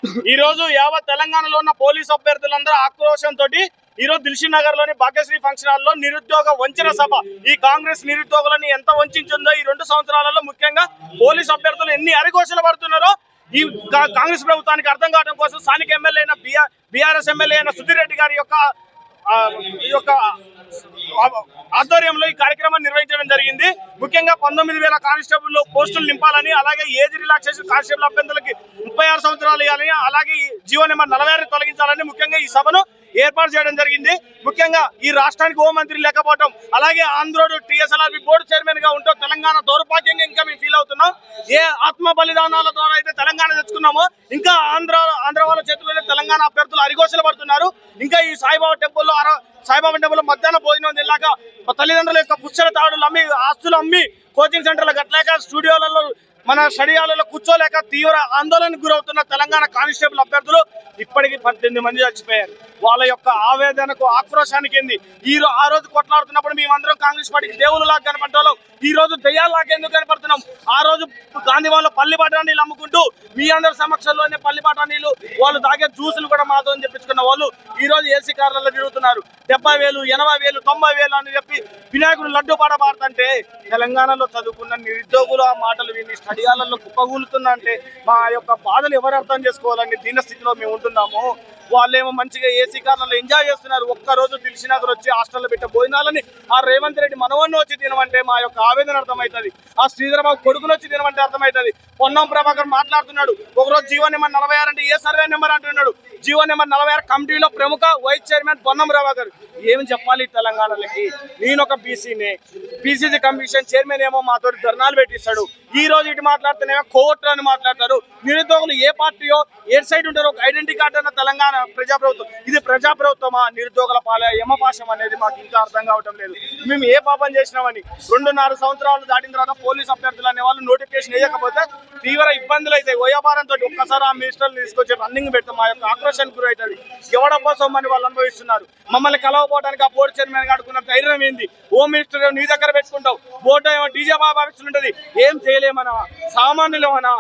ఈ రోజు యావత్ తెలంగాణలో ఉన్న పోలీసు అభ్యర్థులందరూ ఆక్రోశంతో ఈ రోజు దిల్షుక్ నగర్ లోని భాగ్యశ్రీ ఫంక్షన్ హాల్ లో నిరుద్యోగ వంచన సభ ఈ కాంగ్రెస్ నిరుద్యోగులను ఎంత వంచిందో ఈ 2 సంవత్సరాలలో ముఖ్యంగా పోలీసు అభ్యర్థులు ఎన్ని అరిగోసలు పడుతున్నారో ఈ కాంగ్రెస్ ప్రభుత్వానికి అర్థం కావడం కోసం స్థానిక ఎమ్మెల్యే అయిన బీఆర్ఎస్ ఎమ్మెల్యే అయిన సుధీర్ రెడ్డి గారి యొక్క ఆధ్వర్యంలో ఈ కార్యక్రమాన్ని నిర్వహించడం జరిగింది. ముఖ్యంగా 19,000 కానిస్టేబుల్ పోస్టులు నింపాలని, అలాగే ఏజ్ రిలాక్సేషన్ కానిస్టేబుల్ అభ్యర్థులకి 36 సంవత్సరాలు ఇవ్వాలని, అలాగే జీవో నెంబర్ 46 తొలగించాలని ముఖ్యంగా ఈ సభను ఏర్పాటు చేయడం జరిగింది. ముఖ్యంగా ఈ రాష్ట్రానికి హోంమంత్రి లేకపోవడం, అలాగే ఆంధ్రోడు టీఎస్ఎల్ఆర్బి బోర్డు చైర్మన్ గా ఉంటూ తెలంగాణ దౌర్భాగ్యంగా ఇంకా మేము ఫీల్ అవుతున్నాం. ఏ ఆత్మ బలిదానాల ద్వారా అయితే తెలంగాణ తెచ్చుకున్నామో ఇంకా ఆంధ్ర వాళ్ళ చేతుల్లోనే తెలంగాణ అభ్యర్థులు అరిగోసలు పడుతున్నారు. ఇంకా ఈ సాయిబాబా టెంపుల్లో మధ్యాహ్న భోజనం తిన్నాక తల్లిదండ్రుల యొక్క పుస్తల తాడులు అమ్మి, ఆస్తులు అమ్మి, కోచింగ్ సెంటర్లు కట్టలేక, స్టూడియోలలో మన స్టడియాలలో కూర్చోలేక తీవ్ర ఆందోళనకు గురవుతున్న తెలంగాణ కానిస్టేబుల్ అభ్యర్థులు ఇప్పటికీ 18 మంది చచ్చిపోయారు. వాళ్ళ యొక్క ఆవేదనకు, ఆక్రోశానికి ఆ రోజు కొట్లాడుతున్నప్పుడు మేమందరం కాంగ్రెస్ పార్టీకి దేవుళ్ళలాగా కనపడ్డాం. ఈ రోజు దయ్యాల్లాగా ఎందుకు కనపడుతున్నాం? ఆ రోజు గాంధీవాళ్ళు పల్లి బఠానీలు అమ్ముకుంటూ మీ అందరి సమక్షంలోనే పల్లి బఠానీలు వాళ్ళు తాగే జ్యూసులు కూడా మాతో చెప్పించుకున్న వాళ్ళు ఈ రోజు ఏసీ కార్లలో తిరుగుతున్నారు. 70,000, 80,000, 90,000 అని చెప్పి వినాయకుడు లడ్డు పాట పాడుతుంటే తెలంగాణలో చదువుకున్న నిరుద్యోగులు ఆ మాటలు విని స్టడియాలలో కుప్పగూలుతుందంటే మా యొక్క బాధలు ఎవరు అర్థం చేసుకోవాలని దీన స్థితిలో మేము ఉంటున్నాము. వాళ్ళేమో మంచిగా ఏసీ కార్లలో ఎంజాయ్ చేస్తున్నారు. ఒక్కరోజు దిల్షుక్ నగర్ వచ్చి హాస్టల్లో పెట్టే భోజనాలని ఆ రేవంత్ రెడ్డి మనవన్ని వచ్చి తినమంటే మా యొక్క ఆవేదన అర్థమవుతుంది. ఆ శ్రీధరబాబు కొడుకును వచ్చి తినమంటే అర్థమవుతుంది. పొన్నం ప్రభాకర్ మాట్లాడుతున్నాడు. ఒకరోజు జీవో నెంబర్ 46 అంటే ఏ సర్వే నెంబర్ అంటున్నాడు. జీవో నెంబర్ 46 కమిటీలో ప్రముఖ వైస్ చైర్మన్ పొన్నం ప్రభాకర్. ఏమి చెప్పాలి తెలంగాణలకి? నేను ఒక బీసీనే, బీసీసీ కమిషన్ చైర్మన్ ఏమో మాతో ధర్నాలు పెట్టిస్తాడు. ఈ రోజు ఇటు మాట్లాడుతున్నామో కోర్టు అని మాట్లాడతారు. నిరుద్యోగులు ఏ పార్టీయో ఏ సైడ్ ఉంటారో ఒక ఐడెంటిటీ కార్డు అన్న తెలంగాణ ప్రజాప్రభుత్వం. ఇది ప్రజాప్రభుత్వమా నిరుద్యోగుల పాల యమపాశం అనేది మాకు ఇంకా అర్థం కావటం లేదు. మేము ఏ పాపం చేసినామని 2.5 సంవత్సరాలు దాటిన తర్వాత పోలీస్ అభ్యర్థులు అనే వాళ్ళు నోటిఫికేషన్ వేయకపోతే తీవ్ర ఇబ్బందులు అయితే వయోభారంతో ఒక్కసారి ఆ మినిస్టర్లు తీసుకొచ్చి రన్నింగ్ పెడతాం. మా యొక్క ఆక్రోశానికి గురవుతుంది. ఎవడబ్బా సొమ్మని వాళ్ళు అనుభవిస్తున్నారు. మమ్మల్ని కలవపోవడానికి ఆ బోర్డు చైర్మన్ ఆడుకున్న ధైర్యం ఏంది? హోమ్ మినిస్టర్ నీ దగ్గర పెట్టుకుంటావు, బోర్డు ఏమో డీజే బాబా ఉంటుంది. ఏం చేయలేమనా? సామాన్యులేమనా?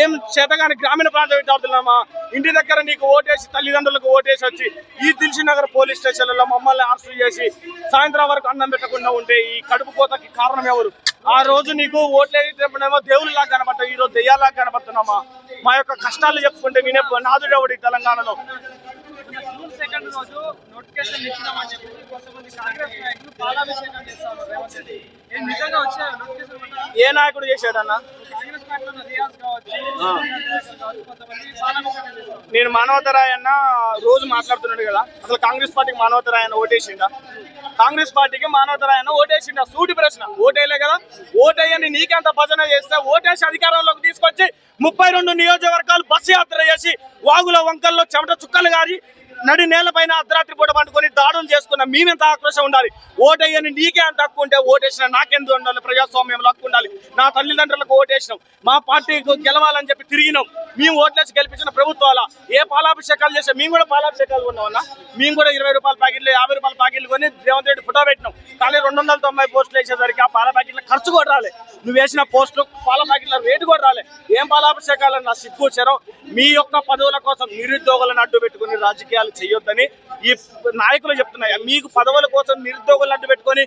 ఏం చేతగాని గ్రామీణ ప్రాంత విద్యార్థులమా? ఇంటి దగ్గర నీకు ఓటేసి తల్లిదండ్రులకు ఓటేసి వచ్చి ఈ దిల్షుక్ నగర్ పోలీస్ స్టేషన్లలో మమ్మల్ని అరెస్ట్ చేసి సాయంత్రం వరకు అన్నం పెట్టకుండా ఉంటే ఈ కడుపు కోతకి కారణం ఎవరు? ఆ రోజు నీకు ఓట్లేమో దేవుళ్ళలాగా కనబడతావు, ఈ రోజు దెయ్యాలాగా కనబడుతున్నామా? మా యొక్క కష్టాలు చెప్పుకుంటే వినే నాదుడు ఎవడు ఈ తెలంగాణలో? జూన్ 2 రోజు నోటిఫికేషన్ ఇచ్చినామని చెప్పి కొంతమంది కాంగ్రెస్ నాయకులు పాలాభిషేకం చేస్తారు రేవంత్ రెడ్డి. నిజంగా వచ్చే నోటిఫికేషన్ ఏ నాయకుడు చేశాడన్నా? కాంగ్రెస్ పార్టీలో రియాజ్ కావచ్చు, కొంతమంది పాలాభిషేకం చేస్తారు. నేను మానవతరాయ్ అన్న రోజు మాట్లాడుతున్నాడు కదా, అసలు కాంగ్రెస్ పార్టీకి మానవతరాయ్ అన్న ఓటేసిండా? కాంగ్రెస్ పార్టీకి మానవతరాయ్ అన్న ఓటేసిండా? సూటి ప్రశ్న. ఓటేయలే కదా. ఓటేయని నీకెంత భజన చేస్తే ఓటేసి అధికారంలోకి తీసుకొచ్చి 32 నియోజకవర్గాలు బస్సు యాత్ర చేసి వాగుల వంకల్లో చెమట చుక్కలు గారి నడి నేలపైన అర్ధరాత్రి పూట పండుకొని దాడులు చేసుకున్న మేమెంత ఆక్రోశం ఉండాలి? ఓటేయని నీకే అంత హక్కు ఉంటే ఓటేసిన నాకెందుకు ఉండాలి? ప్రజాస్వామ్యంలో హక్కు ఉండాలి. నా తల్లిదండ్రులకు ఓటేసినాం, మా పార్టీకి గెలవాలని చెప్పి తిరిగినాం. మేము ఓట్లేసి గెలిపించిన ప్రభుత్వాల ఏ పాలాభిషేకాలు చేసాం? మేము కూడా పాలాభిషేకాలు కొన్నామన్నా. మేము కూడా 20 రూపాయల ప్యాకెట్లు, 50 రూపాయల ప్యాకెట్లు కొని రేవంత్ రెడ్డి ఫోటో పెట్టినాం. కానీ 290 పోస్టులు వేసేసరికి ఆ పాల ప్యాకెట్ల ఖర్చు కూడా రాలే. నువ్వు వేసిన పోస్టులు పాల ప్యాకెట్ల రేటు కూడా రాలే. ఏం పాలాభిషేకాలన్నా? సిగ్గు చెరం. మీ యొక్క పదవుల కోసం నిరుద్యోగులను అడ్డు పెట్టుకుని రాజకీయాలు చేయొద్దని ఈ నాయకులు చెప్తున్నాయి. మీకు పదవుల కోసం నిరుద్యోగులను అడ్డు పెట్టుకొని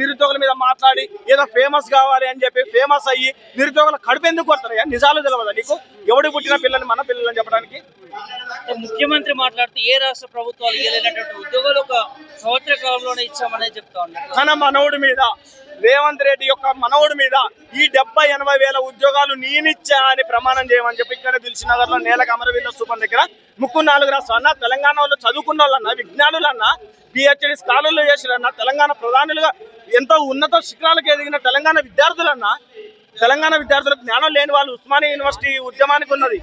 నిరుద్యోగుల మీద మాట్లాడి ఏదో ఫేమస్ కావాలి అని చెప్పి ఫేమస్ అయ్యి నిరుద్యోగుల కడుపు ఎందుకు కొడతారయ్యా? నిజాలు తెలియదా నీకు? ఎవడు పుట్టిన పిల్లల్ని మన పిల్లలని చెప్పడానికి? ముఖ్యమంత్రి మాట్లాడుతూ ఏ రాష్ట్ర ప్రభుత్వాలు ఇవ్వలేనటువంటి ఉద్యోగాలు ఒక సంవత్సర కాలంలోనే ఇచ్చామనేది చెప్తా ఉన్నారు. తన మనవుడి మీద, రేవంత్ రెడ్డి యొక్క మనవుడి మీద ఈ 70-80 వేల ఉద్యోగాలు నేనిచ్చా అని ప్రమాణం చేయమని చెప్పి ఇక్కడ దిల్షుక్ నగర్ లో నేలకు అమరవీరుల స్థూపం దగ్గర 4 రాష్ట్రాలన్నా తెలంగాణ వాళ్ళు చదువుకున్న వాళ్ళన్నా, విజ్ఞానులన్నా, పిహెచ్డి స్కాలర్లు చేసిరన్నా, తెలంగాణ ప్రధానులుగా ఎంతో ఉన్నత శిఖరాలకు ఎదిగిన తెలంగాణ విద్యార్థులన్నా, తెలంగాణ విద్యార్థులకు జ్ఞానం లేని వాళ్ళు ఉస్మానియా యూనివర్సిటీ ఉద్యమానికి ఉన్నది.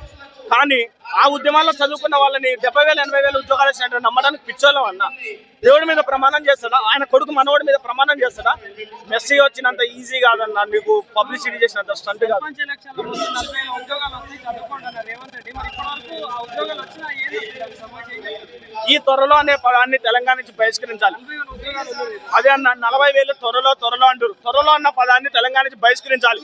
కానీ ఆ ఉద్యమాల్లో చదువుకున్న వాళ్ళని 70,000-80,000 ఉద్యోగాలు వచ్చినట్టు నమ్మడానికి పిచ్చోళ్ళం అన్న. దేవుడి మీద ప్రమాణం చేస్తాడా? ఆయన కొడుకు మనోడి మీద ప్రమాణం చేస్తాడా? మెస్సీ వచ్చినంత ఈజీ కాదన్న, నీకు పబ్లిసిటీ చేసినంత స్టంట్ కాదు. ఈ త్వరలో అనే పదాన్ని తెలంగాణ నుంచి బహిష్కరించాలి. అదే అన్న 40,000 త్వరలో అంటారు. త్వరలో అన్న పదాన్ని తెలంగాణ నుంచి బహిష్కరించాలి.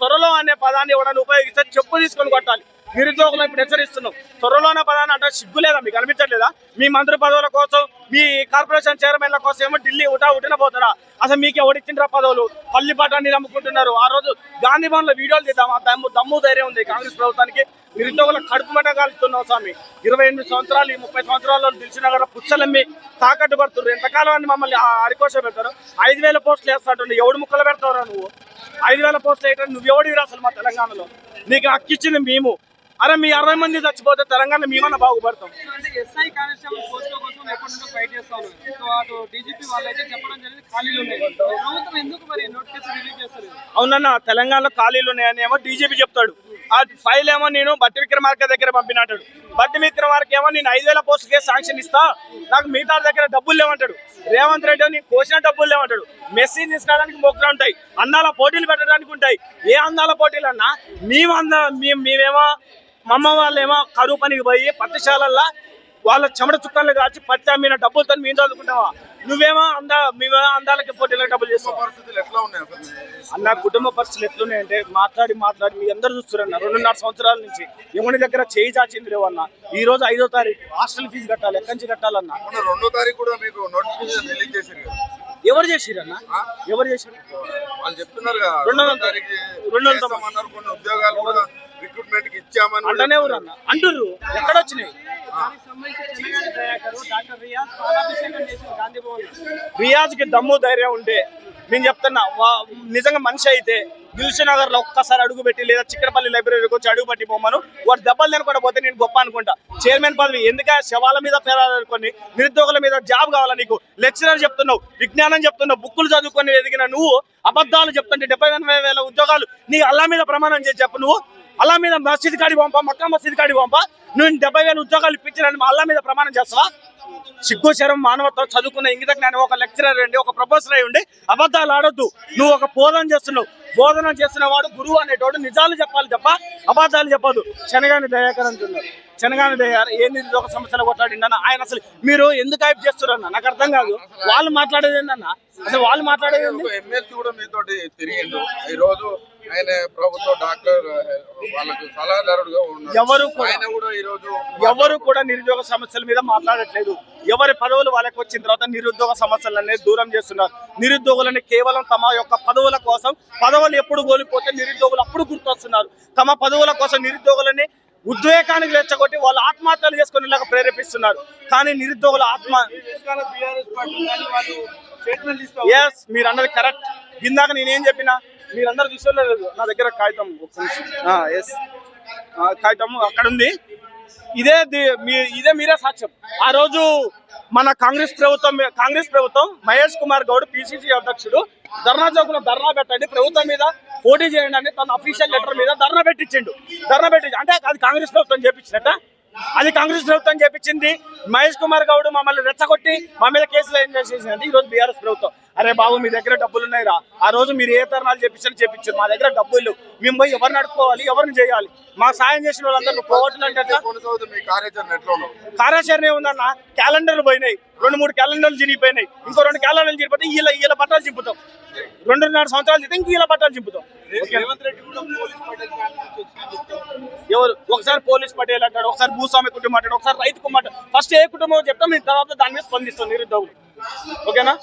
త్వరలో అనే పదాన్ని ఎవడన్నా ఉపయోగిస్తే చెప్పు తీసుకొని కొట్టాలి. నిరుద్యోగులు ఇప్పుడు హెచ్చరిస్తున్నాం. త్వరలోనే పదాన్ని అంటే సిగ్గు లేదా మీకు అనిపించట్లేదా? మీ మంత్రి పదవుల కోసం, మీ కార్పొరేషన్ చైర్మన్ల కోసం ఏమో ఢిల్లీ ఉట్టిన పోతారా? అసలు మీకు ఎవరిచ్చిండ్రా పదవులు? పల్లి పట్టాన్ని నమ్ముకుంటున్నారు. ఆ రోజు గాంధీ భవన్లో వీడియోలు తీద్దాం. ఆ దమ్ము ధైర్యం ఉంది కాంగ్రెస్ ప్రభుత్వానికి. నిరుద్యోగుల కడుపు మంట కాలుతున్నావు స్వామి. 28 సంవత్సరాలు 30 సంవత్సరాల్లో దిల్సునగర్ పుచ్చలమ్మి తాకట్టు పడుతున్నారు. ఎంతకాలం అని మమ్మల్ని అరికోస పెడతారు? 5,000 పోస్టులు వేస్తాడు. ఎవడు ముక్కలు పెడతావురా నువ్వు? 5,000 పోస్టులు వేయటం నువ్వు ఎవడిరా అసలు మా తెలంగాణలో? నీకు హక్కు ఇచ్చింది మేము. అరే మీ 60 మంది చచ్చిపోతే తెలంగాణ మేమన్నా బాగుపడతాం. అంటే ఎస్ఐ కానిస్టేబుల్ పోస్టుల కోసం ఎప్పటి నుంచో ఫైట్ చేస్తా ఉన్నారు. సో అటు డీజీపీ వాళ్ళైతే చెప్పడం జరిగింది ఖాళీలు ఉన్నాయి. ప్రభుత్వం ఎందుకు మరి నోటిఫికేషన్ రిలీజ్ చేస్తారు? అవునన్నా, తెలంగాణలో ఖాళీలు ఉన్నాయని ఏమో డీజీపీ చెప్తాడు. ఆ ఫైల్ ఏమో నేను బట్టి విక్రమార్క దగ్గర పంపినట్టాడు. బట్టి విక్రమార్క ఏమో నేను 5,000 పోస్టులకే శాంక్షన్ ఇస్తా, నాకు మిగతా దగ్గర డబ్బులు లేవంటాడు. రేవంత్ రెడ్డి నీకు కోసిన డబ్బులు లేవంటాడు. మెస్సేజ్ తీసుకోవడానికి మొక్కలు ఉంటాయి, అందాల పోటీలు పెట్టడానికి ఉంటాయి. ఏ అందాల పోటీలు అన్నా మేమేమో మమ్మ వాళ్ళేమో కరువు పనికి పోయి పత్తిశాలల్లో వాళ్ళ చెమట చుక్కలు కాచి పత్తి అమ్మిన డబ్బులతో మేము చదువుకుంటావా? మేమేమో అందాలకి పోటీలకు డబ్బులు చేస్తాం. పరిస్థితులు ఎట్లా ఉన్నాయి అన్న కుటుంబ పరిస్థితులు ఎట్లున్నాయంటే మాట్లాడి మీ అందరూ చూస్తున్నారన్న 2.5 సంవత్సరాల నుంచి ఎవరి దగ్గర చేయి చాచింది లేవన్న. ఈ రోజు 5వ తారీఖు హాస్టల్ ఫీజు కట్టాలి, ఎక్కడి నుంచి కట్టాలన్న? 2వ తారీఖు కూడా మీకు నోటిఫికేషన్ రిలీజ్ చేశారు కదా? ఎవరు చేసిరన్న? ఎవరు చేశారు? వాళ్ళు చెప్తున్నారు కదా 2వ తారీఖు చేస్తామన్నారు. కొన్ని ఉద్యోగాలు కూడా రిక్రూట్మెంట్ కి ఇచ్చామని అంటనే ఊరన్న అంటుర్రు. ఎక్కడొచ్చినాయి? దానికి సంబంధించి చెన్నగాని దయాకర్ డాక్టర్ రియాజ్ పాలాభిషేకం చేసిన గాంధీ భవన్ లో. రియాజ్ కి దమ్ము ధైర్యం ఉంటే నేను చెప్తున్నా, నిజంగా మనిషి అయితే దిల్సునగర్ లో ఒక్కసారి అడుగు పెట్టి లేదా చిక్కడపల్లి లైబ్రరీకి వచ్చి అడుగు పెట్టి పోమను. వాడు దెబ్బలు తినకుండా పోతే నేను గొప్ప అనుకుంటా. చైర్మన్ పదవి ఎందుక శవాల మీద పేరాలనుకొని నిరుద్యోగుల మీద జాబ్ కావాలా నీకు? లెక్చరర్ చెప్తున్నావు, విజ్ఞానం చెప్తున్నావు, బుక్కులు చదువుకొని ఎదిగిన నువ్వు అబద్ధాలు చెప్తుంటే 78,000 ఉద్యోగాలు నీ అల్లా మీద ప్రమాణం చేసి చెప్పు. నువ్వు అల్లా మీద మసీద్ కాడి పంపా, మక్కా మసీద్ కాడి పంపా. నువ్వు 70,000 ఉద్యోగాలు ఇప్పించాలని అల్లా మీద ప్రమాణం చేస్తావా? సిగ్గు శరం మానవత్వం చదువుకున్న ఇంగిత జ్ఞానం ఒక లెక్చరర్ అండి, ఒక ప్రొఫెసర్ అయి ఉండి అబద్ధాలు ఆడొద్దు. నువ్వు ఒక బోధన చేస్తున్న వాడు గురువు అనేటోడు నిజాలు చెప్పాలి తప్ప అబద్ధాలు చెప్పదు. శనగాని దయాకర్ అంటున్నారు. శనగాని దయాకర్ ఏ నిరుద్యోగ సమస్యలు కొట్లాడిండన్న ఆయన అసలు మీరు ఎందుకు హైప్ చేస్తున్నారన్న నాకు అర్థం కాదు. వాళ్ళు మాట్లాడేది ఏందన్న? అసలు వాళ్ళు మాట్లాడేది ఎమ్మెల్సీ కూడా మీతోటి తిరిగిండు. ఈ రోజు ఆయన ప్రభుత్వ డాక్టర్ వాళ్ళకు సలహాదారుడుగా ఉన్నారు. ఎవరు కూడా నిరుద్యోగ సమస్యల మీద మాట్లాడట్లేదు. ఎవరి పదవులు వాళ్ళకి వచ్చిన తర్వాత నిరుద్యోగ సమస్యలన్నీ దూరం చేస్తున్నారు. నిరుద్యోగులని కేవలం తమ యొక్క పదవుల కోసం, పదవులు ఎప్పుడు కోల్పోతే నిరుద్యోగులు అప్పుడు గుర్తొస్తున్నారు. తమ పదవుల కోసం నిరుద్యోగులని ఉద్వేగానికి రెచ్చగొట్టి వాళ్ళు ఆత్మహత్యలు చేసుకునేలాగా ప్రేరేపిస్తున్నారు. కానీ నిరుద్యోగుల ఎస్ మీరు అన్నది కరెక్ట్. ఇందాక నేనేం చెప్పినా మీరందరూ చూసుకోలేదు. నా దగ్గర కాగితం ఎస్ కాగితం అక్కడ ఉంది. ఇదే మీరే సాక్ష్యం. ఆ రోజు మన కాంగ్రెస్ ప్రభుత్వం మహేష్ కుమార్ గౌడ్ పిసిసి అధ్యక్షుడు ధర్నా చౌక్లో ధర్నా పెట్టండి, ప్రభుత్వం మీద పోటీ చేయండి అని తన అఫీషియల్ లెటర్ మీద ధర్నా పెట్టించిండు. అంటే అది కాంగ్రెస్ ప్రభుత్వం చేపించినట్ట? అది కాంగ్రెస్ ప్రభుత్వం చేపించింది. మహేష్ కుమార్ గౌడ్ మమ్మల్ని రెచ్చగొట్టి మా మీద కేసులు ఏం చేసేసింది ఈ రోజు బీఆర్ఎస్ ప్రభుత్వం. అరే బాబు మీ దగ్గర డబ్బులు ఉన్నాయిరా, ఆ రోజు మీరు ఏ తరుణాలు చెప్పించారు. మా దగ్గర డబ్బులు మేము పోయి ఎవరిని అడుక్కోవాలి, ఎవరిని చేయాలి? మాకు సాయం చేసిన వాళ్ళందరూ పోవట్లు అంటే కార్యాచరణ ఏముందన్న? క్యాలెండర్లు పోయినాయి, 2-3 క్యాలెండర్లు చిరిగిపోయినాయి. ఇంకో 2 క్యాలెండర్లు చిరిగిపోతే వీళ్ళ బట్టలు చింపుతాం. 2.5 సంవత్సరాలు చిరిగితే ఇంక వీళ్ళ బట్టలు చింపుతాం. ఎవరు? ఒకసారి పోలీస్ పటేల్ అంటాడు, ఒకసారి భూస్వామి కుటుంబం అంటాడు, ఒకసారి రైతు కుటుంబం. ఫస్ట్ ఏ కుటుంబం చెప్తాం, మీ తర్వాత దాని మీద స్పందిస్తాం నిరుద్యోగులు. ఓకేనా?